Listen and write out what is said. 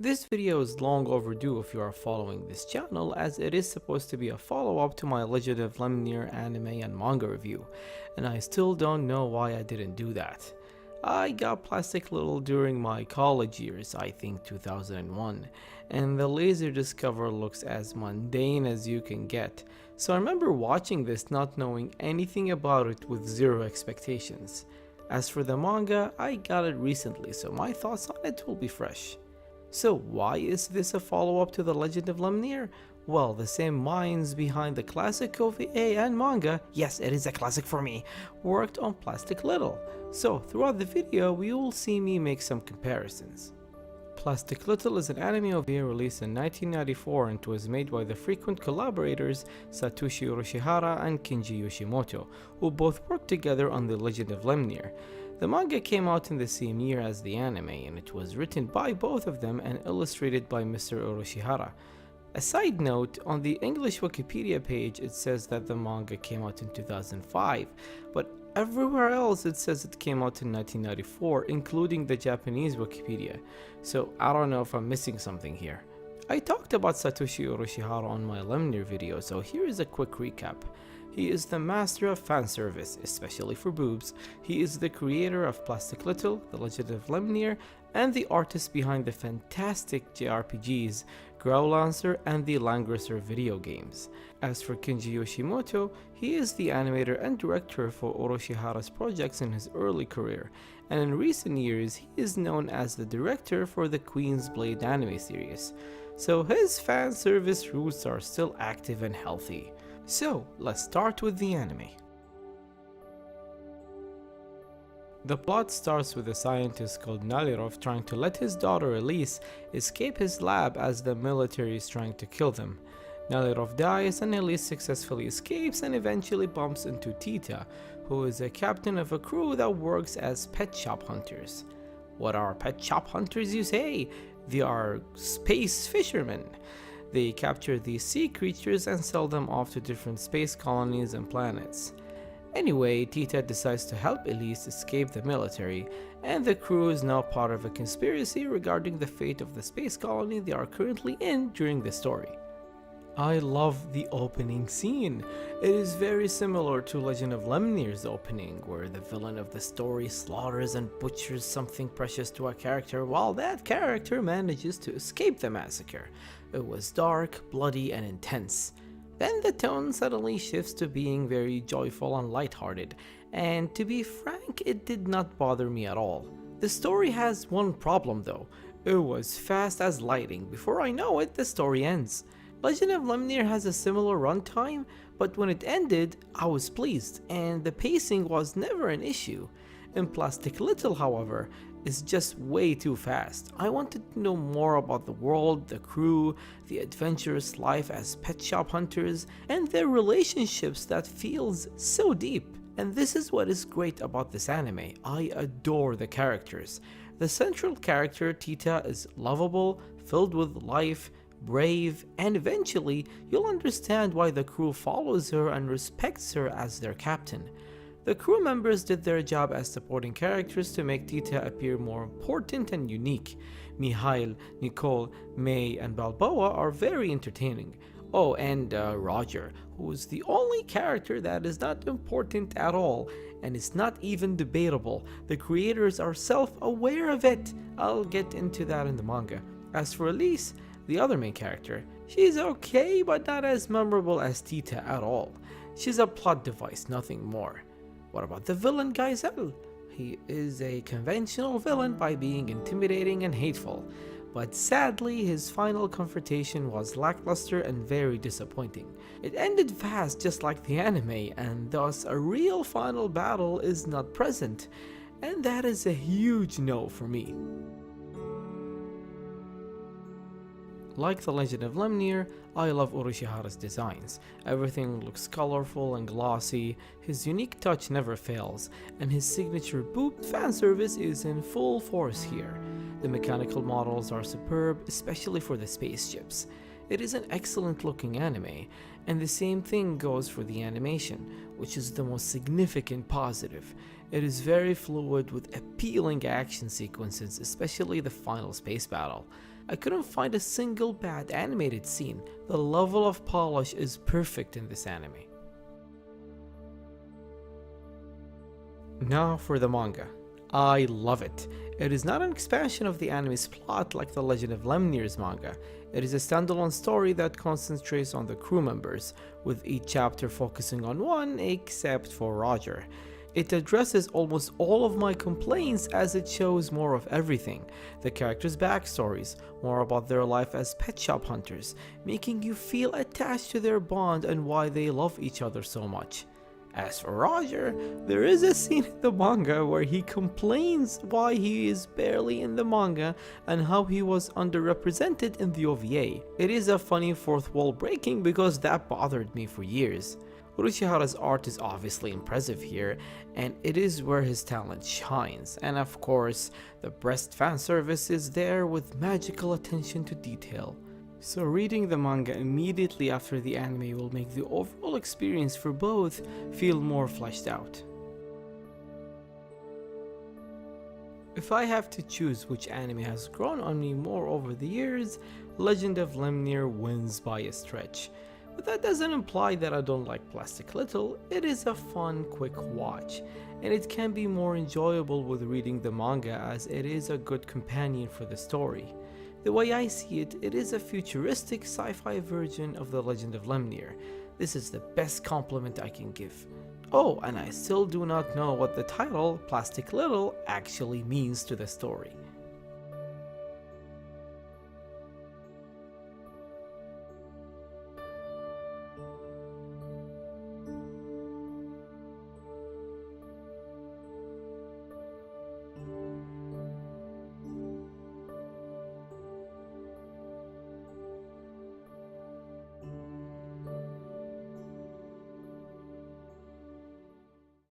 This video is long overdue if you are following this channel, as it is supposed to be a follow-up to my Legend of Lemnear anime and manga review, and I still don't know why I didn't do that. I got Plastic Little during my college years, I think 2001, and the Laserdisc cover looks as mundane as you can get, so I remember watching this not knowing anything about it with zero expectations. As for the manga, I got it recently, so my thoughts on it will be fresh. So why is this a follow-up to the Legend of Lemnear? Well, the same minds behind the classic OVA and manga, yes it is a classic for me, worked on Plastic Little. So throughout the video we will see me make some comparisons. Plastic Little is an anime OVA released in 1994 and was made by the frequent collaborators Satoshi Urushihara and Kenji Yoshimoto, who both worked together on the Legend of Lemnear. The manga came out in the same year as the anime, and it was written by both of them and illustrated by Mr. Urushihara. A side note, on the English Wikipedia page it says that the manga came out in 2005, but everywhere else it says it came out in 1994, including the Japanese Wikipedia, so I don't know if I'm missing something here. I talked about Satoshi Urushihara on my Lemnear video, so here is a quick recap. He is the master of fan service, especially for boobs. He is the creator of Plastic Little, The Legend of Lemnear, and the artist behind the fantastic JRPGs, Growlancer and the Langrisser video games. As for Kenji Yoshimoto, he is the animator and director for Urushihara's projects in his early career, and in recent years he is known as the director for the Queen's Blade anime series. So his fan service roots are still active and healthy. So, let's start with the anime. The plot starts with a scientist called Nalirov trying to let his daughter Elise escape his lab as the military is trying to kill them. Nalirov dies and Elise successfully escapes and eventually bumps into Tita, who is a captain of a crew that works as pet shop hunters. What are pet shop hunters, you say? They are space fishermen. They capture these sea creatures and sell them off to different space colonies and planets. Anyway, Tita decides to help Elise escape the military, and the crew is now part of a conspiracy regarding the fate of the space colony they are currently in during the story. I love the opening scene. It is very similar to Legend of Lemnear's opening, where the villain of the story slaughters and butchers something precious to a character while that character manages to escape the massacre. It was dark, bloody, and intense. Then the tone suddenly shifts to being very joyful and lighthearted, and to be frank, it did not bother me at all. The story has one problem though. It was fast as lightning. Before I know it, the story ends. Legend of Lemnear has a similar runtime, but when it ended, I was pleased, and the pacing was never an issue. In Plastic Little, however, is just way too fast. I wanted to know more about the world, the crew, the adventurous life as pet shop hunters, and their relationships that feels so deep. And this is what is great about this anime. I adore the characters. The central character, Tita, is lovable, filled with life, brave, and eventually you'll understand why the crew follows her and respects her as their captain. The crew members did their job as supporting characters to make Tita appear more important and unique. Mihail, Nicole, May, and Balboa are very entertaining. Oh, and Roger, who is the only character that is not important at all, and it's not even debatable. The creators are self-aware of it. I'll get into that in the manga. As for Elise, the other main character, she's okay but not as memorable as Tita at all. She's a plot device, nothing more. What about the villain Geisel? He is a conventional villain by being intimidating and hateful, but sadly his final confrontation was lackluster and very disappointing. It ended fast just like the anime, and thus a real final battle is not present, and that is a huge no for me. Like the Legend of Lemnear, I love Urushihara's designs. Everything looks colorful and glossy, his unique touch never fails, and his signature boob fanservice is in full force here. The mechanical models are superb, especially for the spaceships. It is an excellent looking anime, and the same thing goes for the animation, which is the most significant positive. It is very fluid with appealing action sequences, especially the final space battle. I couldn't find a single bad animated scene. The level of polish is perfect in this anime. Now for the manga. I love it. It is not an expansion of the anime's plot like the Legend of Lemnear's manga. It is a standalone story that concentrates on the crew members, with each chapter focusing on one except for Roger. It addresses almost all of my complaints as it shows more of everything. The characters' backstories, more about their life as pet shop hunters, making you feel attached to their bond and why they love each other so much. As for Roger, there is a scene in the manga where he complains why he is barely in the manga and how he was underrepresented in the OVA. It is a funny fourth wall breaking because that bothered me for years. Urushihara's art is obviously impressive here, and it is where his talent shines, and of course, the breast fan service is there with magical attention to detail. So reading the manga immediately after the anime will make the overall experience for both feel more fleshed out. If I have to choose which anime has grown on me more over the years, Legend of Lemnear wins by a stretch. But that doesn't imply that I don't like Plastic Little. It is a fun, quick watch, and it can be more enjoyable with reading the manga as it is a good companion for the story. The way I see it, it is a futuristic sci-fi version of the Legend of Lemnear. This is the best compliment I can give. Oh, and I still do not know what the title, Plastic Little, actually means to the story.